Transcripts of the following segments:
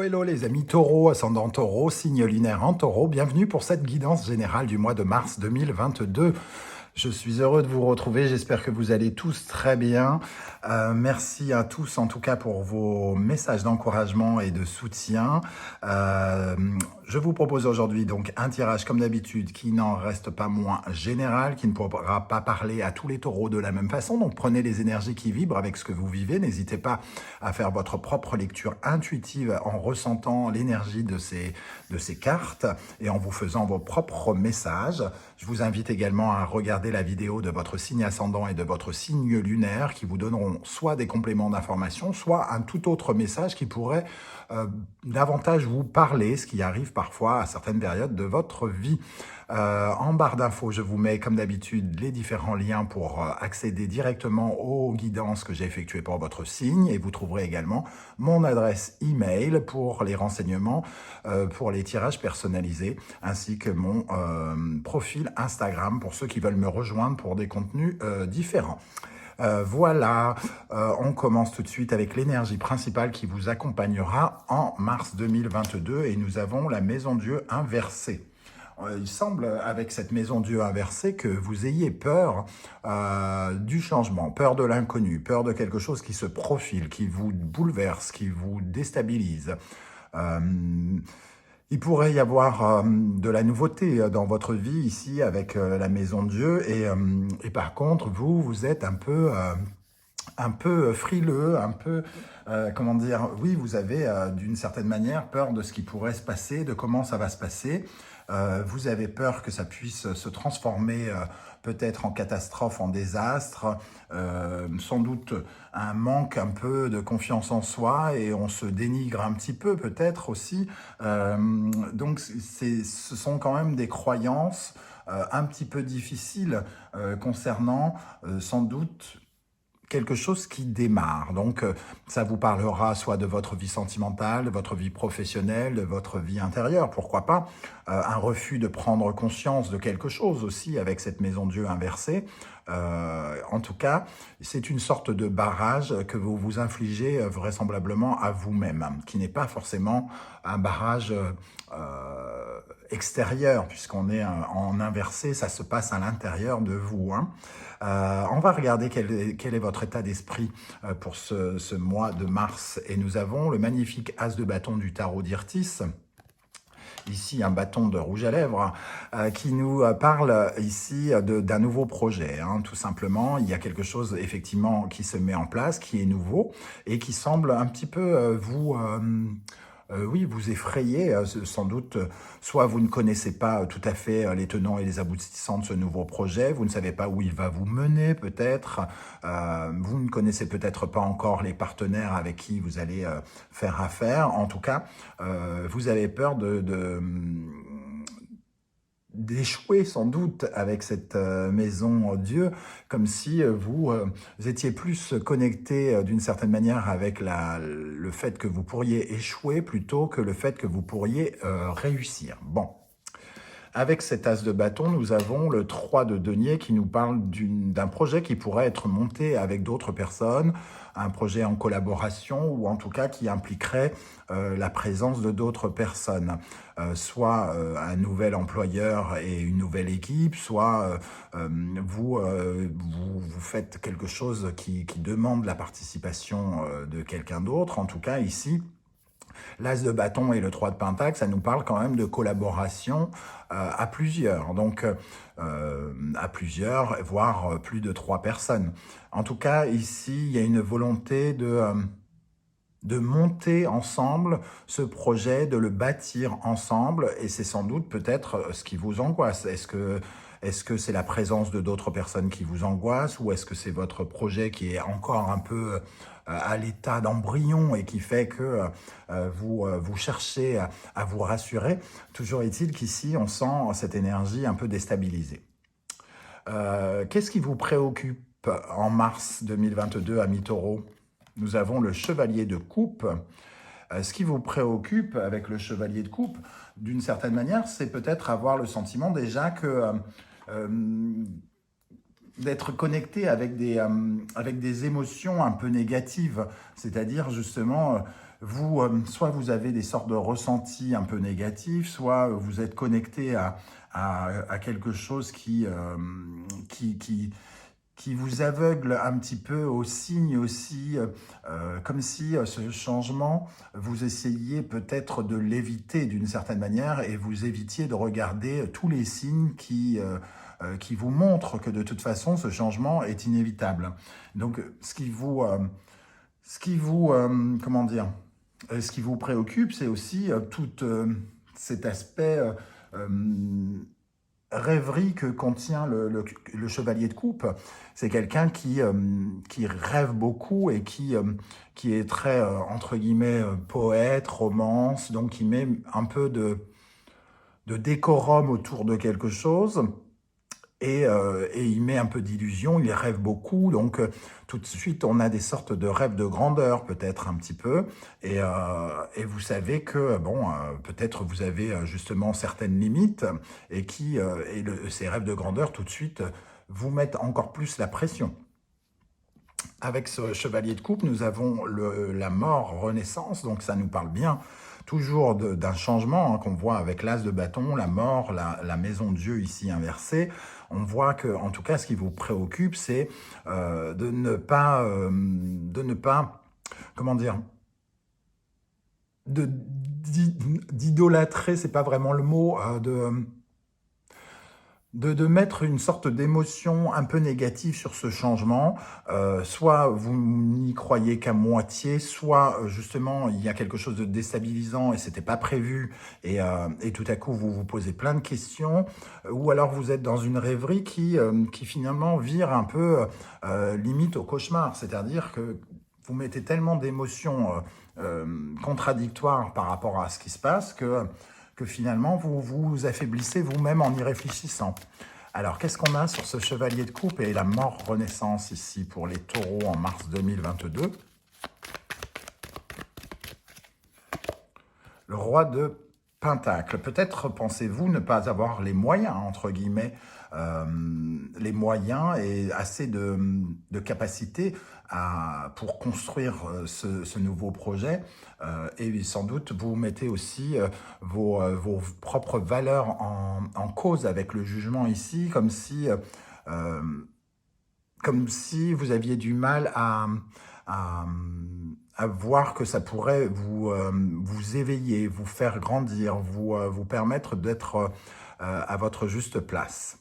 Hello les amis taureaux, ascendant taureau, signe lunaire en taureau, bienvenue pour cette guidance générale du mois de mars 2022. Je suis heureux de vous retrouver, j'espère que vous allez tous très bien. Merci à tous en tout cas pour vos messages d'encouragement et de soutien. Je vous propose aujourd'hui donc un tirage comme d'habitude qui n'en reste pas moins général, qui ne pourra pas parler à tous les taureaux de la même façon. Donc prenez les énergies qui vibrent avec ce que vous vivez, n'hésitez pas à faire votre propre lecture intuitive en ressentant l'énergie de ces cartes et en vous faisant vos propres messages. Je vous invite également à regarder la vidéo de votre signe ascendant et de votre signe lunaire qui vous donneront soit des compléments d'information, soit un tout autre message qui pourrait davantage vous parler, ce qui arrive parfois à certaines périodes de votre vie. En barre d'infos, je vous mets comme d'habitude les différents liens pour accéder directement aux guidances que j'ai effectuées pour votre signe et vous trouverez également mon adresse email pour les renseignements, pour les tirages personnalisés ainsi que mon profil Instagram pour ceux qui veulent me rejoindre pour des contenus différents. Voilà, on commence tout de suite avec l'énergie principale qui vous accompagnera en mars 2022 et nous avons la Maison Dieu inversée. Il semble, avec cette Maison Dieu inversée, que vous ayez peur du changement, peur de l'inconnu, peur de quelque chose qui se profile, qui vous bouleverse, qui vous déstabilise. Il pourrait y avoir de la nouveauté dans votre vie ici avec la Maison Dieu et par contre, vous êtes un peu frileux, un peu, comment dire, oui, vous avez d'une certaine manière peur de ce qui pourrait se passer, de comment ça va se passer. Vous avez peur que ça puisse se transformer peut-être en catastrophe, en désastre, sans doute un manque un peu de confiance en soi et on se dénigre un petit peu peut-être aussi. Donc ce sont quand même des croyances un petit peu difficiles concernant sans doute quelque chose qui démarre. Donc, ça vous parlera soit de votre vie sentimentale, de votre vie professionnelle, de votre vie intérieure, pourquoi pas. Un refus de prendre conscience de quelque chose aussi avec cette Maison Dieu inversée. En tout cas, c'est une sorte de barrage que vous vous infligez vraisemblablement à vous-même, qui n'est pas forcément un barrage extérieur, puisqu'on est en inversé, ça se passe à l'intérieur de vous. On va regarder quel est votre état d'esprit pour ce mois de mars. Et nous avons le magnifique As de bâton du tarot d'Irtis. Ici, un bâton de rouge à lèvres qui nous parle ici d'un nouveau projet. Tout simplement, il y a quelque chose effectivement qui se met en place, qui est nouveau et qui semble un petit peu oui, vous effrayer, sans doute, soit vous ne connaissez pas tout à fait les tenants et les aboutissants de ce nouveau projet, vous ne savez pas où il va vous mener peut-être, vous ne connaissez peut-être pas encore les partenaires avec qui vous allez faire affaire, en tout cas, vous avez peur d'échouer sans doute avec cette Maison Dieu, comme si vous étiez plus connecté d'une certaine manière avec le fait que vous pourriez échouer plutôt que le fait que vous pourriez réussir. Bon. Avec cet as de bâton, nous avons le 3 de denier qui nous parle d'un projet qui pourrait être monté avec d'autres personnes, un projet en collaboration ou en tout cas qui impliquerait la présence de d'autres personnes, soit un nouvel employeur et une nouvelle équipe, soit vous faites quelque chose qui demande la participation de quelqu'un d'autre. En tout cas, ici, l'As de bâton et le 3 de pentacle, ça nous parle quand même de collaboration à plusieurs. Donc, à plusieurs, voire plus de 3 personnes. En tout cas, ici, il y a une volonté de monter ensemble ce projet, de le bâtir ensemble. Et c'est sans doute peut-être ce qui vous angoisse. Est-ce que c'est la présence de d'autres personnes qui vous angoisse ou est-ce que c'est votre projet qui est encore un peu à l'état d'embryon et qui fait que vous cherchez à vous rassurer? Toujours est-il qu'ici, on sent cette énergie un peu déstabilisée. Qu'est-ce qui vous préoccupe en mars 2022 à mi-taureau? Nous avons le chevalier de coupe. Ce qui vous préoccupe avec le chevalier de coupe, d'une certaine manière, c'est peut-être avoir le sentiment déjà que d'être connecté avec des émotions un peu négatives. C'est-à-dire justement, soit vous avez des sortes de ressentis un peu négatifs, soit vous êtes connecté à quelque chose qui, qui, qui vous aveugle un petit peu aux signes aussi, comme si ce changement, vous essayiez peut-être de l'éviter d'une certaine manière et vous évitiez de regarder tous les signes qui vous montrent que de toute façon, ce changement est inévitable. Donc, comment dire, ce qui vous préoccupe, c'est aussi tout cet aspect rêverie que contient le chevalier de coupe. C'est quelqu'un qui rêve beaucoup et qui est très, entre guillemets, poète, romance, donc qui met un peu de décorum autour de quelque chose. Et il met un peu d'illusion, il rêve beaucoup, donc tout de suite on a des sortes de rêves de grandeur peut-être un petit peu, et vous savez que bon, peut-être vous avez justement certaines limites, ces rêves de grandeur tout de suite vous mettent encore plus la pression. Avec ce chevalier de coupe, nous avons la mort renaissance, donc ça nous parle bien toujours d'un changement qu'on voit avec l'as de bâton, la mort, la maison de Dieu ici inversée. On voit que, en tout cas, ce qui vous préoccupe, c'est de ne pas, comment dire, d'idolâtrer, c'est pas vraiment le mot, de mettre une sorte d'émotion un peu négative sur ce changement. Soit vous n'y croyez qu'à moitié, soit justement il y a quelque chose de déstabilisant et c'était pas prévu, et tout à coup vous vous posez plein de questions, ou alors vous êtes dans une rêverie qui finalement vire un peu limite au cauchemar, c'est-à-dire que vous mettez tellement d'émotions contradictoires par rapport à ce qui se passe que finalement vous vous affaiblissez vous-même en y réfléchissant. Alors, qu'est-ce qu'on a sur ce chevalier de coupe et la mort renaissance ici pour les taureaux en mars 2022? Le roi de Pentacle. Peut-être pensez-vous ne pas avoir les moyens, entre guillemets, les moyens et assez de capacité pour construire ce nouveau projet. Et sans doute, vous mettez aussi vos propres valeurs en cause avec le jugement ici, comme si vous aviez du mal à, à voir que ça pourrait vous éveiller, vous faire grandir, vous permettre d'être à votre juste place.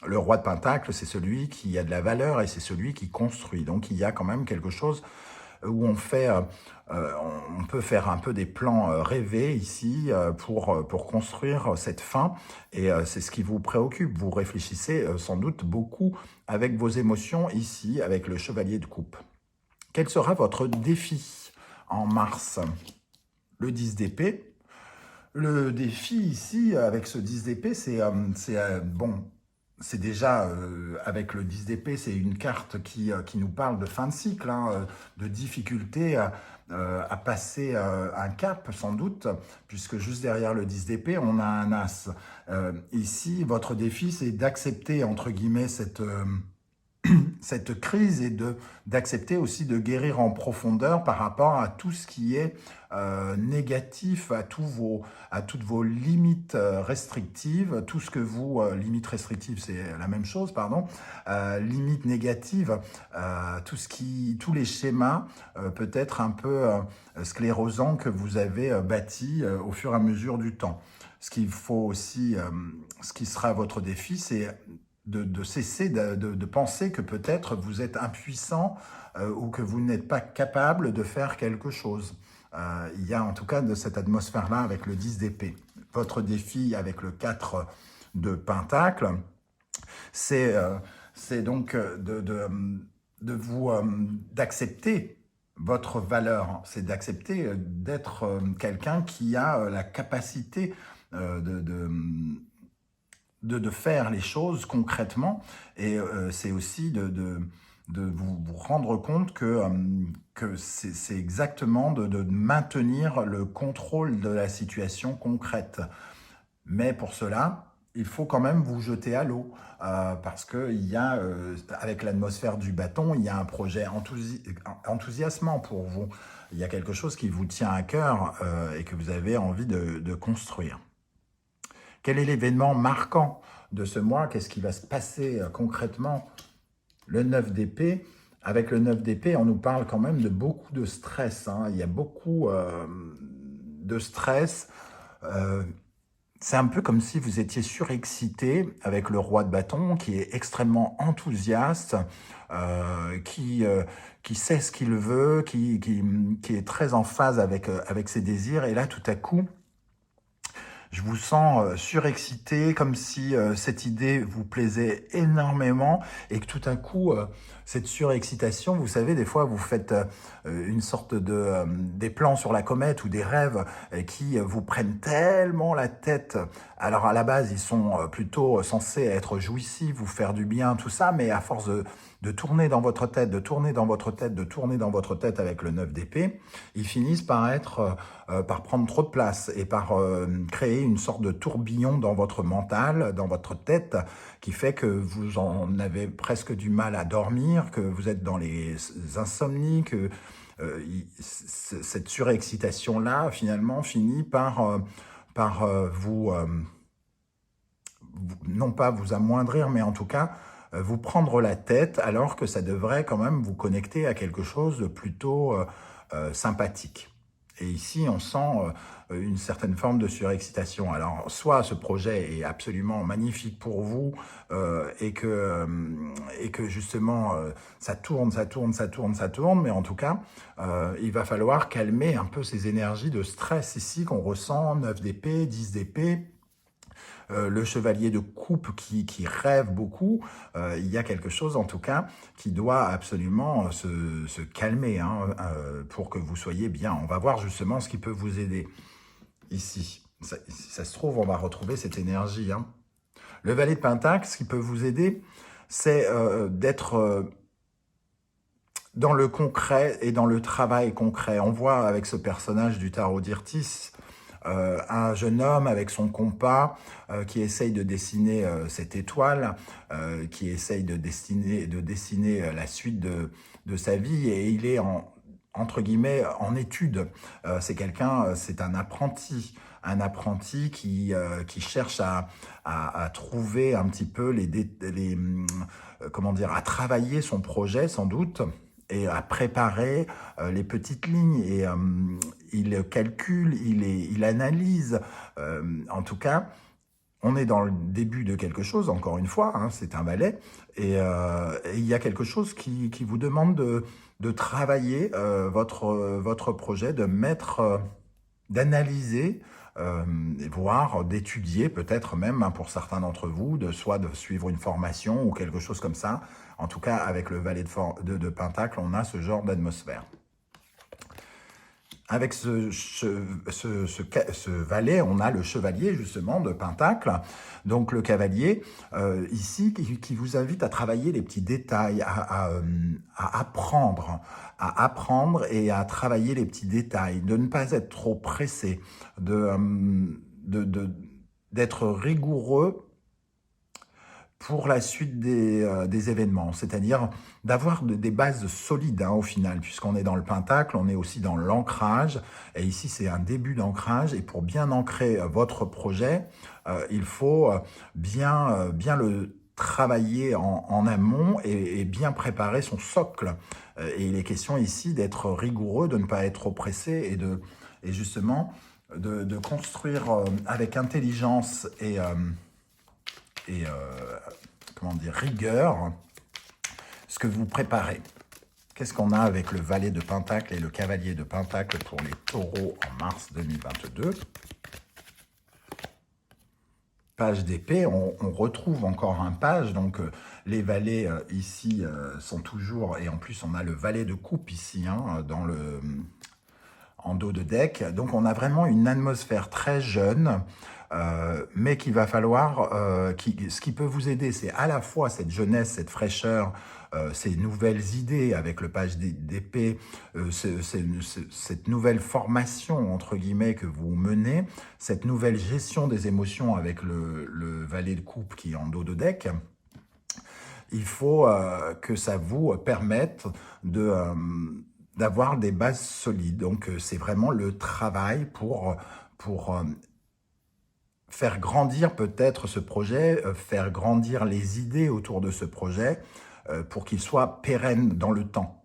Le roi de Pentacle, c'est celui qui a de la valeur et c'est celui qui construit. Donc il y a quand même quelque chose où on peut faire un peu des plans rêvés ici pour construire cette fin. Et c'est ce qui vous préoccupe. Vous réfléchissez sans doute beaucoup avec vos émotions ici, avec le chevalier de coupe. Quel sera votre défi en mars? Le 10 d'épée. Le défi ici, avec ce 10 d'épée, bon, c'est déjà, avec le 10 d'épée, c'est une carte qui nous parle de fin de cycle, hein, de difficulté à passer un cap, sans doute, puisque juste derrière le 10 d'épée, on a un as. Ici, votre défi, c'est d'accepter, entre guillemets, cette crise et d'accepter aussi de guérir en profondeur par rapport à tout ce qui est négatif, à toutes vos limites restrictives, tout ce que limites restrictives, c'est la même chose, pardon, limites négatives, tous les schémas peut-être un peu sclérosants que vous avez bâtis au fur et à mesure du temps. Ce qu'il faut aussi, ce qui sera votre défi, c'est de cesser de penser que peut-être vous êtes impuissant ou que vous n'êtes pas capable de faire quelque chose. Il y a en tout cas de cette atmosphère-là avec le 10 d'épée. Votre défi avec le 4 de Pentacle, c'est donc d'accepter votre valeur, c'est d'accepter d'être quelqu'un qui a la capacité de faire les choses concrètement, et c'est aussi de vous rendre compte que c'est exactement de maintenir le contrôle de la situation concrète. Mais pour cela, il faut quand même vous jeter à l'eau parce que il y a, avec l'atmosphère du bâton, il y a un projet enthousiasmant pour vous. Il y a quelque chose qui vous tient à cœur et que vous avez envie de construire. Quel est l'événement marquant de ce mois? Qu'est-ce qui va se passer concrètement? Le 9 d'épée. Avec le 9 d'épée, on nous parle quand même de beaucoup de stress, hein. Il y a beaucoup de stress. Euh, c'est un peu comme si vous étiez surexcité avec le roi de bâton qui est extrêmement enthousiaste, euh, qui, euh, qui sait ce qu'il veut, qui est très en phase avec ses désirs. Et là, tout à coup, je vous sens surexcité, comme si cette idée vous plaisait énormément et que tout à coup, cette surexcitation, vous savez, des fois, vous faites une sorte des plans sur la comète ou des rêves qui vous prennent tellement la tête. Alors à la base, ils sont plutôt censés être jouissifs, vous faire du bien, tout ça, mais à force de tourner dans votre tête, de tourner dans votre tête, de tourner dans votre tête avec le 9 d'épée, ils finissent par prendre trop de place et par créer une sorte de tourbillon dans votre mental, dans votre tête, qui fait que vous en avez presque du mal à dormir, que vous êtes dans les insomnies, que cette surexcitation-là, finalement, finit par non pas vous amoindrir, mais en tout cas vous prendre la tête, alors que ça devrait quand même vous connecter à quelque chose de plutôt sympathique. Et ici, on sent une certaine forme de surexcitation. Alors, soit ce projet est absolument magnifique pour vous et que justement, ça tourne, ça tourne, ça tourne, ça tourne, mais en tout cas, il va falloir calmer un peu ces énergies de stress ici qu'on ressent, 9 d'épée, 10 d'épée, le chevalier de coupe qui rêve beaucoup, il y a quelque chose en tout cas qui doit absolument se calmer hein, pour que vous soyez bien. On va voir justement ce qui peut vous aider ici. Si ça se trouve, on va retrouver cette énergie. Hein. Le valet de Pentacle, ce qui peut vous aider, c'est d'être dans le concret et dans le travail concret. On voit avec ce personnage du tarot d'Irtis, un jeune homme avec son compas qui essaye de dessiner cette étoile, qui essaye de dessiner la suite de sa vie, et il est entre guillemets en étude. C'est un apprenti qui cherche à trouver un petit peu comment dire, à travailler son projet sans doute, et à préparer les petites lignes, et il calcule, il analyse. En tout cas, on est dans le début de quelque chose, encore une fois, hein, c'est un valet, et il y a quelque chose qui vous demande de travailler votre projet, d'analyser, voire d'étudier, peut-être même hein, pour certains d'entre vous, soit de suivre une formation ou quelque chose comme ça. En tout cas, avec le valet de Pentacle, on a ce genre d'atmosphère. Avec ce valet, on a le chevalier justement de Pentacle, donc le cavalier, ici, qui vous invite à travailler les petits détails, à apprendre et à travailler les petits détails, de ne pas être trop pressé, d'être rigoureux pour la suite des événements, c'est-à-dire d'avoir des bases solides hein, au final, puisqu'on est dans le pentacle, on est aussi dans l'ancrage, et ici c'est un début d'ancrage, et pour bien ancrer votre projet, il faut bien le travailler en amont et bien préparer son socle. Et il est question ici d'être rigoureux, de ne pas être oppressé, et justement de construire avec intelligence et comment dire, rigueur, ce que vous préparez. Qu'est-ce qu'on a avec le valet de Pentacle et le cavalier de Pentacle pour les taureaux en mars 2022? Page d'épée, on retrouve encore un page, donc les valets ici sont toujours, et en plus on a le valet de coupe ici, hein, en dos de deck, donc on a vraiment une atmosphère très jeune, mais qu'il va falloir, ce qui peut vous aider, c'est à la fois cette jeunesse, cette fraîcheur, ces nouvelles idées avec le page d'épée, cette nouvelle formation, entre guillemets, que vous menez, cette nouvelle gestion des émotions avec le valet de coupe qui est en dos de deck. Il faut que ça vous permette d'avoir des bases solides. Donc, c'est vraiment le travail pour faire grandir peut-être ce projet, faire grandir les idées autour de ce projet pour qu'il soit pérenne dans le temps.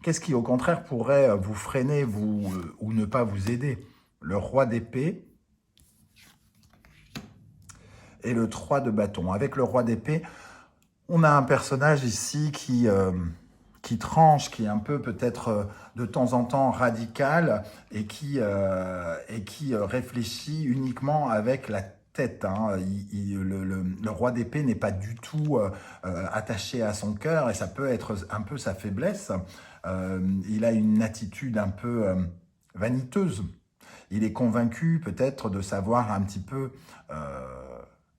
Qu'est-ce qui, au contraire, pourrait vous freiner ou ne pas vous aider? Le roi d'épée et le 3 de bâton. Avec le roi d'épée, on a un personnage ici qui tranche, qui est un peu peut-être de temps en temps radical et qui réfléchit uniquement avec la tête. Hein. Le roi d'épée n'est pas du tout attaché à son cœur et ça peut être un peu sa faiblesse. Il a une attitude un peu vaniteuse. Il est convaincu peut-être de savoir un petit peu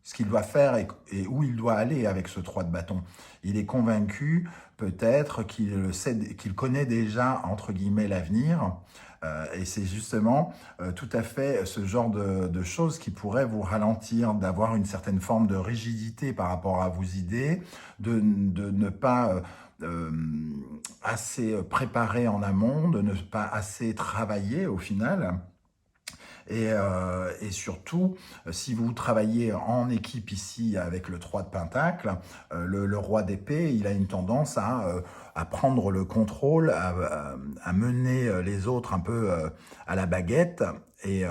ce qu'il doit faire et où il doit aller avec ce 3 de bâton. Il est convaincu peut-être qu'il connaît déjà, entre guillemets, l'avenir. Et c'est justement tout à fait ce genre de choses qui pourrait vous ralentir, d'avoir une certaine forme de rigidité par rapport à vos idées, de ne pas assez préparer en amont, de ne pas assez travailler au final. Et surtout, si vous travaillez en équipe ici avec le 3 de Pentacle, le roi d'épée, il a une tendance à prendre le contrôle, à mener les autres un peu à la baguette et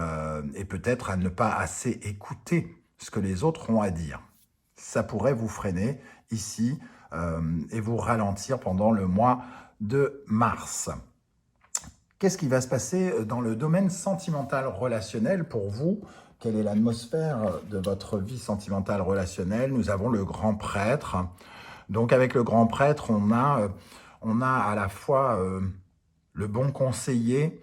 peut-être à ne pas assez écouter ce que les autres ont à dire. Ça pourrait vous freiner ici et vous ralentir pendant le mois de mars. Qu'est-ce qui va se passer dans le domaine sentimental relationnel pour vous? Quelle est l'atmosphère de votre vie sentimentale relationnelle? Nous avons le grand prêtre. Donc avec le grand prêtre, on a à la fois le bon conseiller.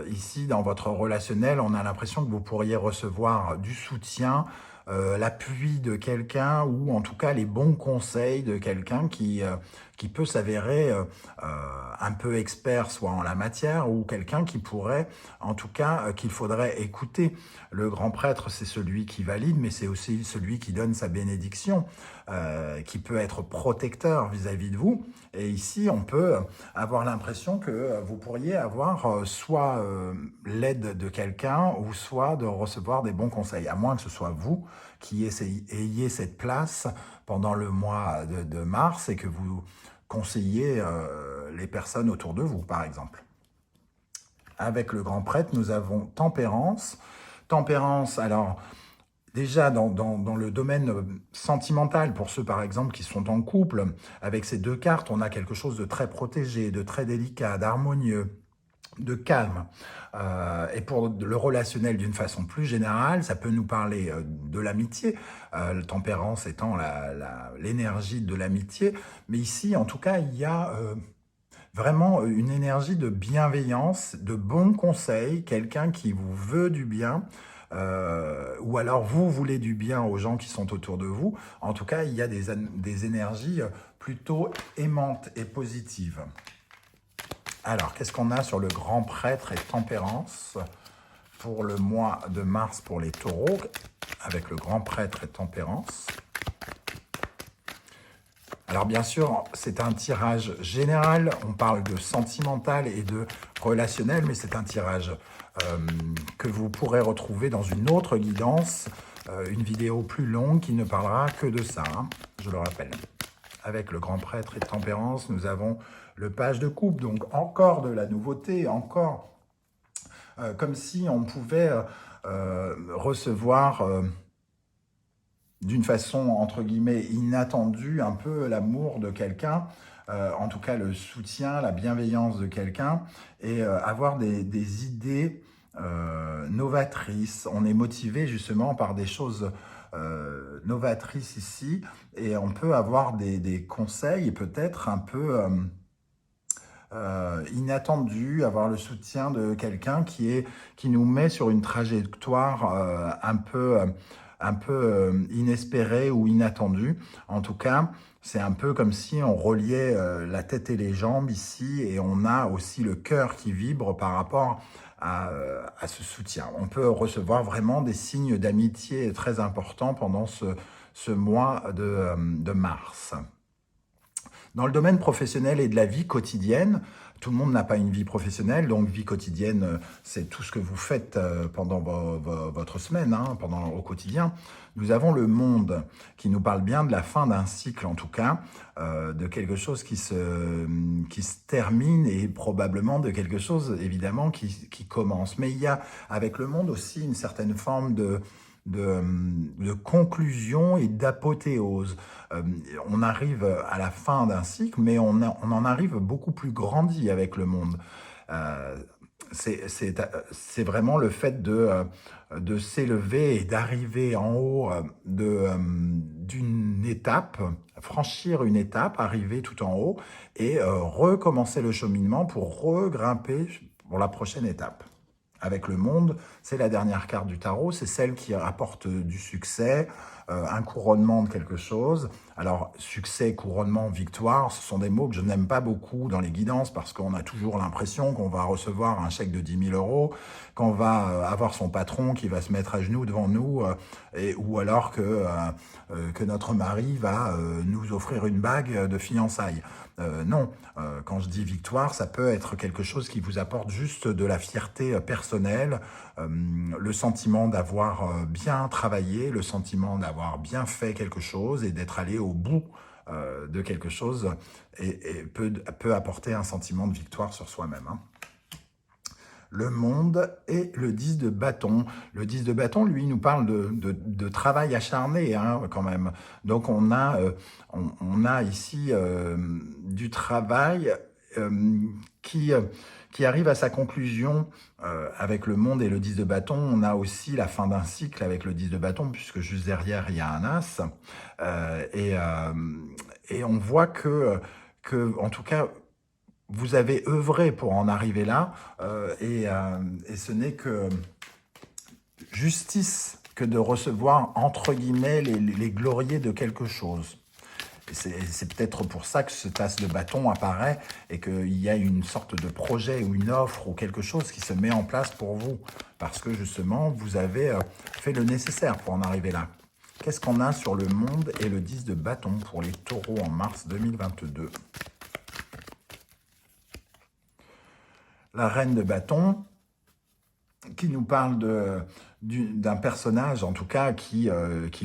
Ici, dans votre relationnel, on a l'impression que vous pourriez recevoir du soutien, l'appui de quelqu'un ou en tout cas les bons conseils de quelqu'un qui peut s'avérer un peu expert soit en la matière ou quelqu'un qui pourrait, en tout cas, qu'il faudrait écouter. Le grand prêtre, c'est celui qui valide, mais c'est aussi celui qui donne sa bénédiction, qui peut être protecteur vis-à-vis de vous. Et ici, on peut avoir l'impression que vous pourriez avoir soit l'aide de quelqu'un ou soit de recevoir des bons conseils, à moins que ce soit vous qui ayez cette place pendant le mois de mars et que vous conseillez les personnes autour de vous, par exemple. Avec le grand prêtre, nous avons tempérance. Tempérance, alors, déjà dans le domaine sentimental, pour ceux par exemple qui sont en couple, avec ces deux cartes, on a quelque chose de très protégé, de très délicat, d'harmonieux, de calme. Et pour le relationnel d'une façon plus générale, ça peut nous parler de l'amitié, le tempérance étant l'énergie de l'amitié. Mais ici, en tout cas, il y a vraiment une énergie de bienveillance, de bons conseils, quelqu'un qui vous veut du bien, ou alors vous voulez du bien aux gens qui sont autour de vous. En tout cas, il y a des énergies plutôt aimantes et positives. Alors, qu'est-ce qu'on a sur le grand prêtre et tempérance pour le mois de mars pour les taureaux, avec le grand prêtre et tempérance? Alors bien sûr, c'est un tirage général, on parle de sentimental et de relationnel, mais c'est un tirage que vous pourrez retrouver dans une autre guidance, une vidéo plus longue qui ne parlera que de ça, hein, je le rappelle. Avec le grand prêtre et tempérance, nous avons le page de coupe, donc encore de la nouveauté, encore comme si on pouvait recevoir d'une façon, entre guillemets, inattendue, un peu l'amour de quelqu'un, en tout cas le soutien, la bienveillance de quelqu'un, et avoir des idées novatrices. On est motivé justement par des choses novatrices ici, et on peut avoir des conseils peut-être un peu inattendu, avoir le soutien de quelqu'un qui nous met sur une trajectoire un peu inespérée ou inattendue. En tout cas, c'est un peu comme si on reliait la tête et les jambes ici et on a aussi le cœur qui vibre par rapport à ce soutien. On peut recevoir vraiment des signes d'amitié très importants pendant ce mois de mars. Dans le domaine professionnel et de la vie quotidienne, tout le monde n'a pas une vie professionnelle, donc vie quotidienne, c'est tout ce que vous faites pendant votre semaine, hein, au quotidien. Nous avons le monde qui nous parle bien de la fin d'un cycle, en tout cas, de quelque chose qui se termine et probablement de quelque chose, évidemment, qui commence. Mais il y a avec le monde aussi une certaine forme de conclusion et d'apothéose. On arrive à la fin d'un cycle, mais on en arrive beaucoup plus grandi avec le monde. Euh, c'est vraiment le fait de s'élever et d'arriver en haut d'une étape, franchir une étape, arriver tout en haut et recommencer le cheminement pour regrimper pour la prochaine étape. Avec le monde, c'est la dernière carte du tarot, c'est celle qui apporte du succès, un couronnement de quelque chose. Alors, succès, couronnement, victoire, ce sont des mots que je n'aime pas beaucoup dans les guidances parce qu'on a toujours l'impression qu'on va recevoir un chèque de 10 000 €, qu'on va avoir son patron qui va se mettre à genoux devant nous, ou alors que notre mari va nous offrir une bague de fiançailles. Non, quand je dis victoire, ça peut être quelque chose qui vous apporte juste de la fierté personnelle, le sentiment d'avoir bien travaillé, le sentiment d'avoir bien fait quelque chose et d'être allé au bout de quelque chose et peut apporter un sentiment de victoire sur soi-même, hein. Le monde et le 10 de bâton. Le 10 de bâton, lui, nous parle de travail acharné, hein, quand même. Donc, on a ici du travail qui arrive à sa conclusion avec le monde et le 10 de bâton. On a aussi la fin d'un cycle avec le 10 de bâton, puisque juste derrière, il y a un as. Et on voit que, en tout cas, vous avez œuvré pour en arriver là, et ce n'est que justice que de recevoir, entre guillemets, les gloriers de quelque chose. C'est peut-être pour ça que ce tasse de bâton apparaît et qu'il y a une sorte de projet ou une offre ou quelque chose qui se met en place pour vous. Parce que justement, vous avez fait le nécessaire pour en arriver là. Qu'est-ce qu'on a sur le monde et le 10 de bâton pour les taureaux en mars 2022 ? La reine de bâton, qui nous parle d'un personnage, en tout cas, qui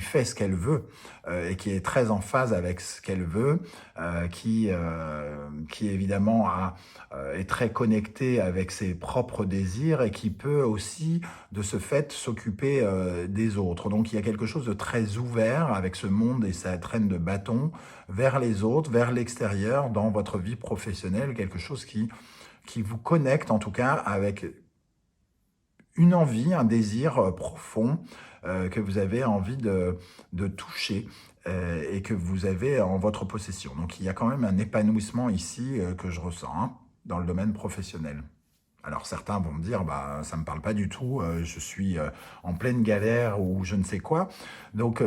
fait ce qu'elle veut et qui est très en phase avec ce qu'elle veut, qui évidemment est très connecté avec ses propres désirs et qui peut aussi, de ce fait, s'occuper des autres. Donc, il y a quelque chose de très ouvert avec ce monde et sa reine de bâton vers les autres, vers l'extérieur, dans votre vie professionnelle, quelque chose qui vous connecte, en tout cas, avec une envie, un désir profond que vous avez envie de toucher et que vous avez en votre possession. Donc, il y a quand même un épanouissement ici que je ressens, hein, dans le domaine professionnel. Alors, certains vont me dire, bah, ça ne me parle pas du tout, je suis en pleine galère ou je ne sais quoi. Donc,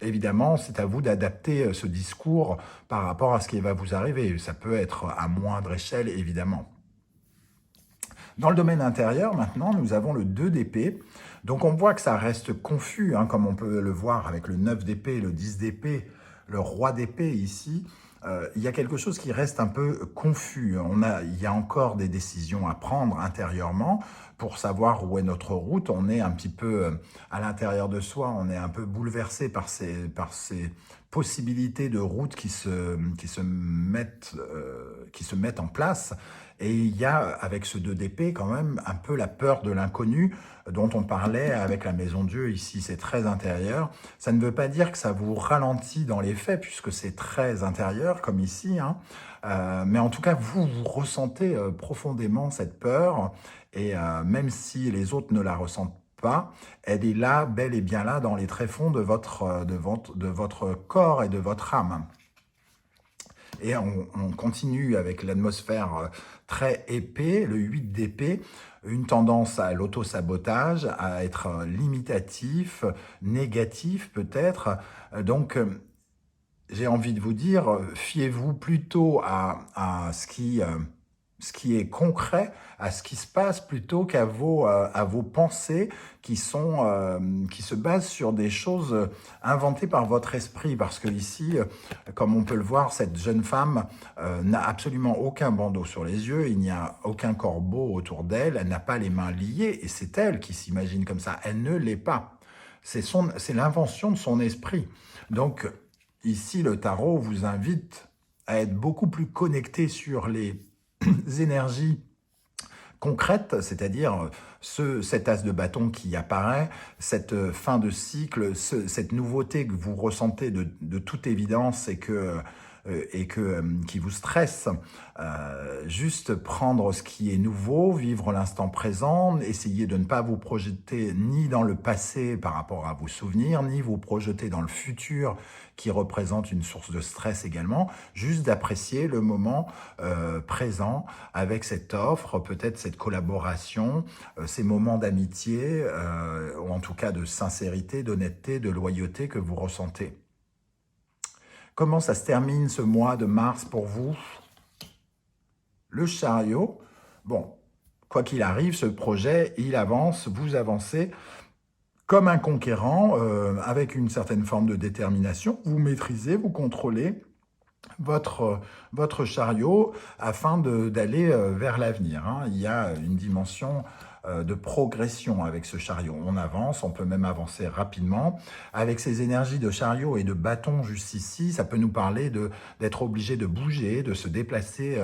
évidemment, c'est à vous d'adapter ce discours par rapport à ce qui va vous arriver. Ça peut être à moindre échelle, évidemment. Dans le domaine intérieur, maintenant, nous avons le 2 d'épée. Donc, on voit que ça reste confus, hein, comme on peut le voir avec le 9 d'épée, le 10 d'épée, le roi d'épée ici. Il y a quelque chose qui reste un peu confus. Il y a encore des décisions à prendre intérieurement pour savoir où est notre route. On est un petit peu à l'intérieur de soi, on est un peu bouleversé par ces possibilités de route qui se mettent en place. Et il y a, avec ce 2 d'épée, quand même un peu la peur de l'inconnu dont on parlait avec la Maison Dieu. Ici, c'est très intérieur. Ça ne veut pas dire que ça vous ralentit dans les faits, puisque c'est très intérieur, comme ici, hein. Mais en tout cas, vous ressentez profondément cette peur. Et même si les autres ne la ressentent pas, elle est là, bel et bien là, dans les tréfonds de votre corps et de votre âme. Et on continue avec l'atmosphère très épée, le 8 d'épée, une tendance à l'auto-sabotage, à être limitatif, négatif peut-être. Donc, j'ai envie de vous dire, fiez-vous plutôt à ce qui est concret, à ce qui se passe, plutôt à vos pensées qui qui se basent sur des choses inventées par votre esprit. Parce que ici, comme on peut le voir, cette jeune femme n'a absolument aucun bandeau sur les yeux, il n'y a aucun corbeau autour d'elle, elle n'a pas les mains liées, et c'est elle qui s'imagine comme ça, elle ne l'est pas. C'est l'invention de son esprit. Donc, ici, le tarot vous invite à être beaucoup plus connecté sur les énergies concrètes, c'est-à-dire cet as de bâton qui apparaît, cette fin de cycle, cette nouveauté que vous ressentez de toute évidence qui vous stresse. Juste prendre ce qui est nouveau, vivre l'instant présent, essayer de ne pas vous projeter ni dans le passé par rapport à vos souvenirs, ni vous projeter dans le futur qui représente une source de stress également, juste d'apprécier le moment présent avec cette offre, peut-être cette collaboration, ces moments d'amitié, ou en tout cas de sincérité, d'honnêteté, de loyauté que vous ressentez. Comment ça se termine ce mois de mars pour vous? Le chariot, bon, quoi qu'il arrive, ce projet, il avance, vous avancez comme un conquérant, avec une certaine forme de détermination. Vous maîtrisez, vous contrôlez votre chariot afin d'aller vers l'avenir. Il y a une dimension de progression avec ce chariot. On avance, on peut même avancer rapidement. Avec ces énergies de chariot et de bâton juste ici, ça peut nous parler d'être obligé de bouger, de se déplacer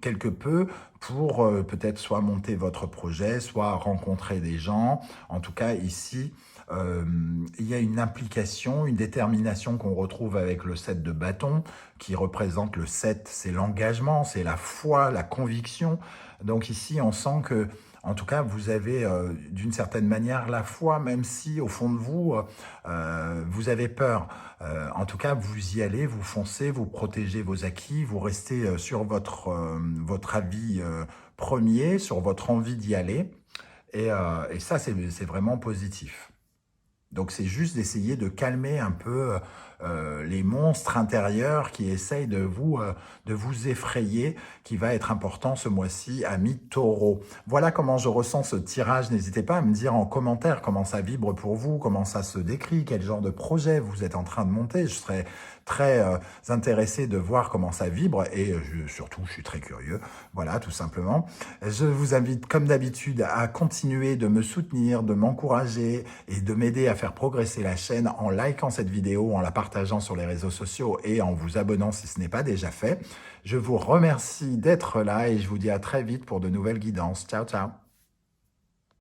quelque peu pour peut-être soit monter votre projet, soit rencontrer des gens. En tout cas, ici, il y a une implication, une détermination qu'on retrouve avec le 7 de bâton, qui représente le 7, c'est l'engagement, c'est la foi, la conviction. Donc ici, on sent que, en tout cas, vous avez d'une certaine manière la foi, même si au fond de vous, vous avez peur. En tout cas, vous y allez, vous foncez, vous protégez vos acquis, vous restez sur votre avis premier, sur votre envie d'y aller. Et ça, c'est vraiment positif. Donc, c'est juste d'essayer de calmer un peu les monstres intérieurs qui essayent de vous effrayer, qui va être important ce mois-ci, amis taureaux. Voilà comment je ressens ce tirage. N'hésitez pas à me dire en commentaire comment ça vibre pour vous, comment ça se décrit, quel genre de projet vous êtes en train de monter. Je serais très intéressé de voir comment ça vibre et surtout, je suis très curieux. Voilà, tout simplement. Je vous invite, comme d'habitude, à continuer de me soutenir, de m'encourager et de m'aider à faire progresser la chaîne en likant cette vidéo, en la partageant sur les réseaux sociaux et en vous abonnant si ce n'est pas déjà fait. Je vous remercie d'être là et je vous dis à très vite pour de nouvelles guidances. Ciao, ciao.